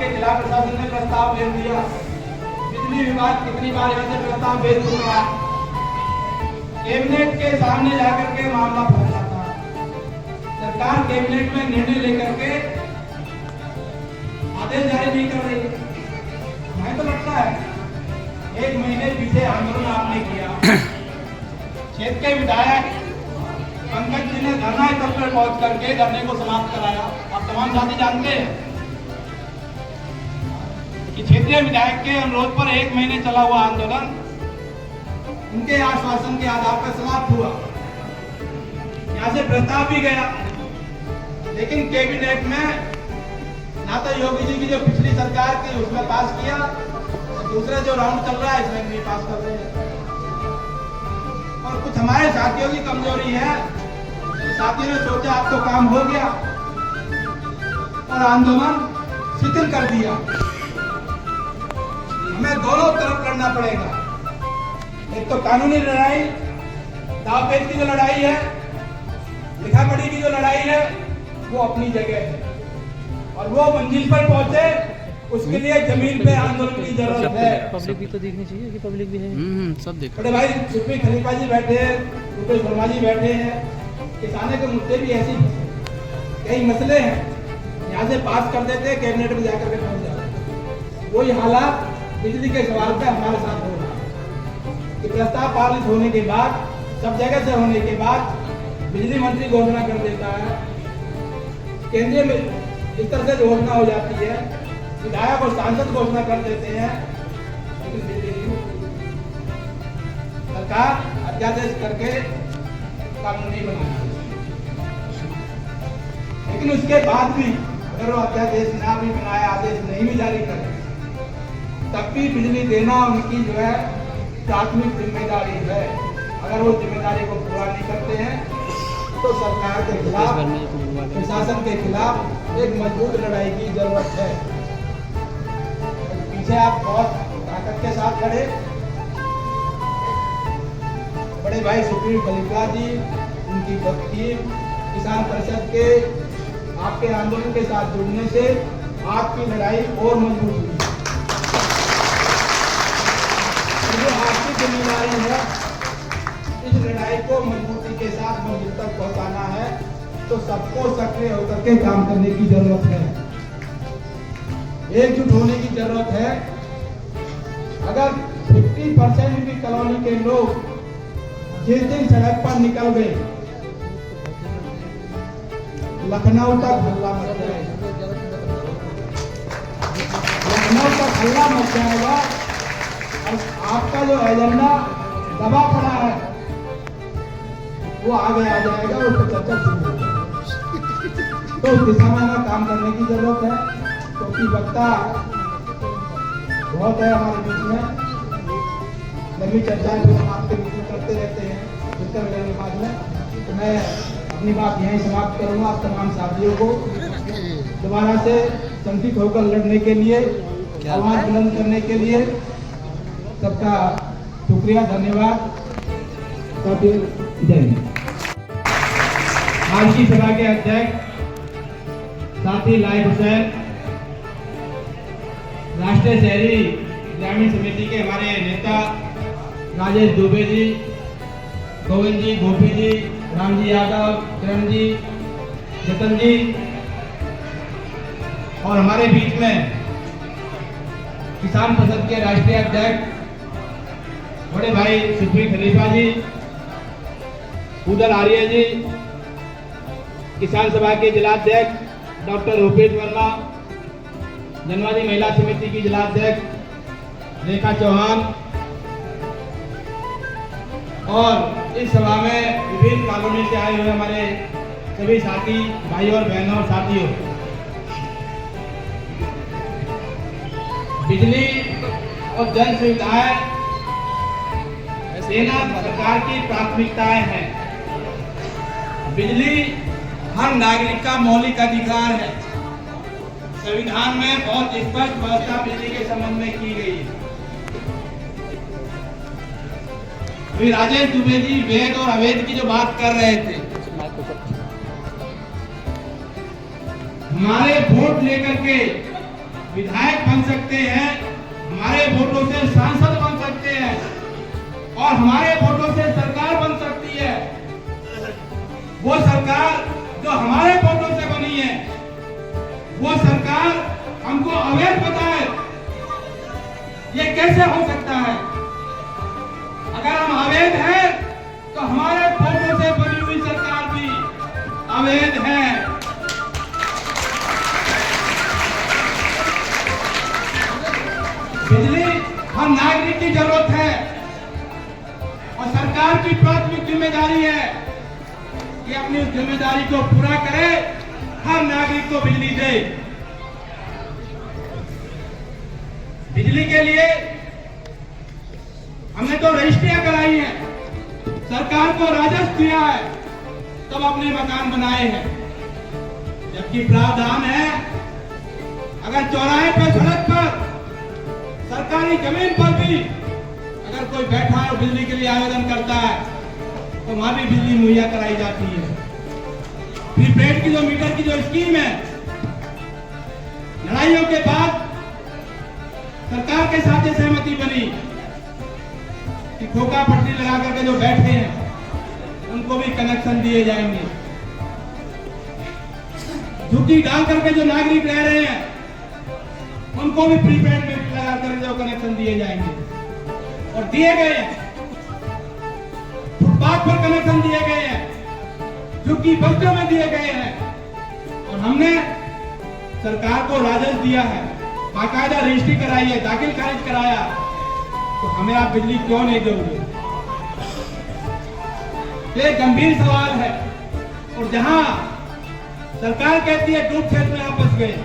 आपके जिला प्रशासन ने प्रस्ताव भेज दिया, बिजली विभाग कितनी बार यहाँ से प्रस्ताव भेज चुका, कैबिनेट के सामने जाकर के मामला फंसा था। सरकार कैबिनेट में निर्णय लेकर के आदेश जारी नहीं कर रही। हमें तो लगता है 1 महीने पीछे आंदोलन आपने किया, क्षेत्र के विधायक पंकज जी ने धरना स्थल पर पहुंच करके धरने को समाप्त कराया। आप तमाम साथी जानते हैं कि क्षेत्रीय विधायक के अनुरोध पर 1 महीने चला हुआ आंदोलन उनके आश्वासन के आधार पर समाप्त हुआ। यहाँ से प्रस्ताव भी गया, लेकिन कैबिनेट में ना तो योगी जी की जो पिछली सरकार थी उसमें पास किया, दूसरा जो राउंड चल रहा है इसमें भी पास कर रहे हैं। और कुछ हमारे साथियों की कमजोरी है, साथियों ने सोचा अब तो काम हो गया और आंदोलन शिथिल कर दिया। हमें दोनों तरफ लड़ना पड़ेगा, एक तो कानूनी लड़ाई, दाव पेच की जो लड़ाई है, लिखा पढ़ी की जो लड़ाई है, वो अपनी जगह है और वो मंजिल पर पहुंचे उसके लिए जमीन पे आंदोलन की जरूरत है। पब्लिक भी तो देखनी चाहिए कि पब्लिक भी है। सब देख। बड़े भाई सुप्रीम खलीफा जी बैठे हैं, रुपेश वर्मा जी बैठे हैं, किसानों के मुद्दे भी ऐसी कई मसले हैं, यहाँ से पास कर देते हैं, कैबिनेट में जाकर के पहुंच जाते। वही हालात बिजली के सवाल पे हमारे साथ हो रहा है कि प्रस्ताव पारित होने के बाद, सब जगह से होने के बाद बिजली मंत्री घोषणा कर देता है, केंद्रीय में इस तरह से घोषणा हो जाती है, विधायक और सांसद घोषणा कर देते हैं, लेकिन बिजली नहीं होती। सरकार अध्यादेश करके कानून नहीं बनाती, लेकिन उसके बाद भी अगर वो अध्यादेश ना भी बनाया, आदेश नहीं भी जारी करे, तब भी बिजली देना उनकी जो है प्राथमिक जिम्मेदारी है। अगर वो जिम्मेदारी को पूरा नहीं करते हैं तो सरकार के खिलाफ, प्रशासन के खिलाफ एक मजबूत लड़ाई की जरूरत है। पीछे आप बहुत ताकत के साथ खड़े, बड़े भाई सुप्रीम खलीफा जी, उनकी टीम, किसान परिषद के आपके आंदोलन के साथ जुड़ने से आपकी लड़ाई और मजबूत हुई। जो आपकी जिम्मेदारी है इस लड़ाई को मजबूती के साथ मंजिल तक पहुंचाना है, तो सबको सक्रिय होकर के काम करने की जरूरत है, एकजुट होने की जरूरत है। अगर 50% भी कॉलोनी के लोग जिस दिन सड़क पर निकल गए, लखनऊ तक हल्ला मच जाएगा, लखनऊ तक हल्ला मच जाएगा और आपका जो एजेंडा दबा पड़ा है वो आगे आ जाएगा, उस पर चर्चा शुरू हो जाएगी। तो उस दिशा में हमें काम करने की जरूरत है, क्योंकि वक्ता बहुत है हमारे बीच में, लंबी चर्चाएं जो हम आपके बीच में करते रहते हैं उत्तर लेने के बाद में। तो मैं अपनी बात यहीं समाप्त करूंगा। आप तमाम साथियों को दोबारा से संगठित होकर लड़ने के लिए, आवाज बुलंद करने के लिए सबका शुक्रिया, धन्यवाद। जय हिंद। आज की सभा के अध्यक्ष साथी लाइव हुसैन, राष्ट्रीय शहरी ग्रामीण समिति के हमारे नेता राजेश दुबे जी, गोविंद जी, गोपी जी, राम जी यादव, किरण जी, जतन जी, और हमारे बीच में किसान परिषद के राष्ट्रीय अध्यक्ष बड़े भाई सुप्रीम खलीफा जी, उदल आर्य जी, किसान सभा के जिलाध्यक्ष डॉक्टर रुपेश वर्मा, जनवादी महिला समिति की जिलाध्यक्ष रेखा चौहान, और इस सभा में विभिन्न कॉलोनी से आए हुए हमारे सभी साथी भाई और बहनों और साथियों, बिजली और जन सुविधाएं देना सरकार की प्राथमिकताएं हैं। बिजली हर नागरिक का मौलिक अधिकार है। संविधान में बहुत स्पष्ट व्यवस्था बिजली के संबंध में की गई है। अभी राजेश दुबे जी वैध और अवैध की जो बात कर रहे थे, हमारे वोट लेकर के विधायक बन सकते हैं, हमारे वोटों से सांसद बन सकते हैं और हमारे वोटों से सरकार बन सकती है। वो सरकार जो हमारे वोटों से बनी है, वो सरकार हमको अवैध बताए, ये कैसे हो सकता है? अगर हम अवैध हैं तो हमारे वोटों से बनी हुई सरकार भी अवैध है। बिजली हर नागरिक की जरूरत है और सरकार की प्राथमिक जिम्मेदारी है कि अपनी उस जिम्मेदारी को पूरा करे, हर नागरिक को बिजली दे। बिजली के लिए हमने तो रजिस्ट्रियां कराई हैं, सरकार को राजस्व दिया है, तब अपने मकान बनाए हैं। जबकि प्रावधान है, अगर चौराहे पर, सड़क पर, सरकारी जमीन पर भी अगर कोई बैठा है और बिजली के लिए आवेदन करता है तो वहां भी बिजली मुहैया कराई जाती है। प्रीपेड की जो मीटर की जो स्कीम है, लड़ाइयों के बाद सरकार के साथ ये सहमति बनी कि खोखा पट्टी लगा करके जो बैठे हैं उनको भी कनेक्शन दिए जाएंगे। झुग्गी डाल करके जो नागरिक रह रहे हैं उनको भी प्रीपेड में लगा कर जो कनेक्शन दिए जाएंगे और दिए गए हैं। फुटपाथ पर कनेक्शन दिए गए हैं, झुग्गी बस्तियों में दिए गए हैं और हमने सरकार को राजस्व दिया है, बाकायदा रजिस्ट्री कराई है, दाखिल खारिज कराया, तो हमें आप बिजली क्यों नहीं दोगे? ये गंभीर सवाल है। और जहां सरकार कहती है डूब क्षेत्र में आप फंस गए,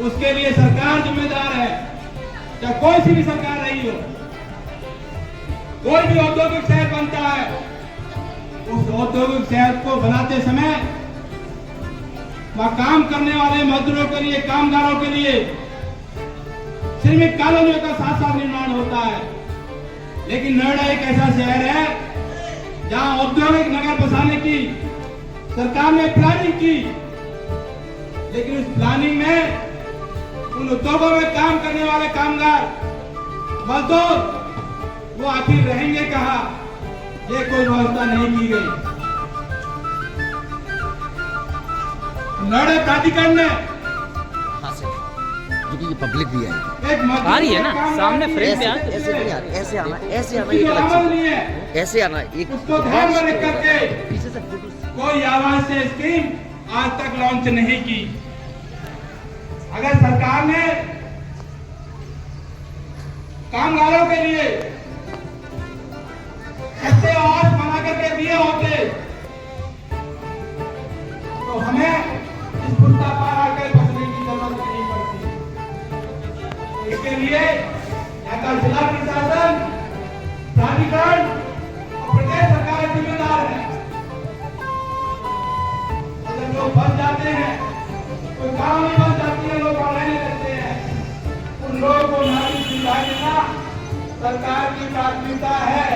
उसके लिए सरकार जिम्मेदार है, चाहे कोई सी भी सरकार रही हो। कोई भी औद्योगिक शहर बनता है, उस औद्योगिक शहर को बनाते समय वहां काम करने वाले मजदूरों के लिए, कामगारों के लिए श्रमिक कॉलोनियों का साथ साथ निर्माण होता है। लेकिन नोएडा एक ऐसा शहर है जहां औद्योगिक नगर बसाने की सरकार ने प्लानिंग की, लेकिन उस प्लानिंग में उन उद्योगों में काम करने वाले कामगार, मजदूर, वो आखिर रहेंगे कहाँ? ये कोई व्यवस्था नहीं की गई। नोएडा प्राधिकरण ने पब्लिक भी है, आ रही है ना सामने फ्रेम पे ऐसे नहीं आ रही, ऐसे आना, ऐसे आना, जो अमल नहीं है, ऐसे आना, एक उसको ध्यान में रख करके पीछे से कोई आवाज से स्कीम आज तक लॉन्च नहीं की। अगर सरकार ने कामगारों के लिए सस्ते आवास बना करके दिए होते तो हमें इस पुस्ता पार आकर बसने की जरूरत नहीं पड़ती। तो इसके लिए यहाँ का जिला प्रशासन, प्राधिकरण और प्रदेश सरकार जिम्मेदार है। अगर लोग बच जाते हैं, कोई काम नहीं बन जाती है, लोग रहने लगते हैं, उन लोगों को नागरिक सुविधाएं देना सरकार की प्राथमिकता है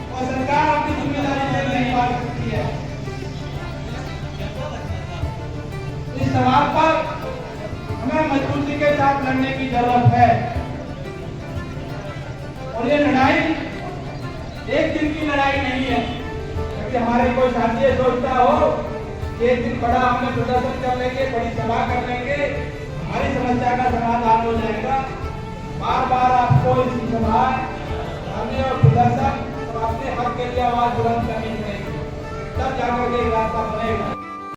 और सरकार अपनी जिम्मेदारी से नहीं पा सकती है। इस सवाल पर हमें मजबूती के साथ लड़ने की जरूरत है और ये लड़ाई एक दिन की लड़ाई नहीं है। क्योंकि हमारे कोई साथी सोचता हो कि एक दिन बड़ा हमने प्रदर्शन कर लेंगे, बड़ी सभा कर लेंगे, हमारी समस्या का समाधान हो जाएगा। बार बार आपको इसकी सभा और प्रदर्शन और अपने हक के लिए आवाज बुलंद करनी पड़ेगी, तब जाकर के रास्ता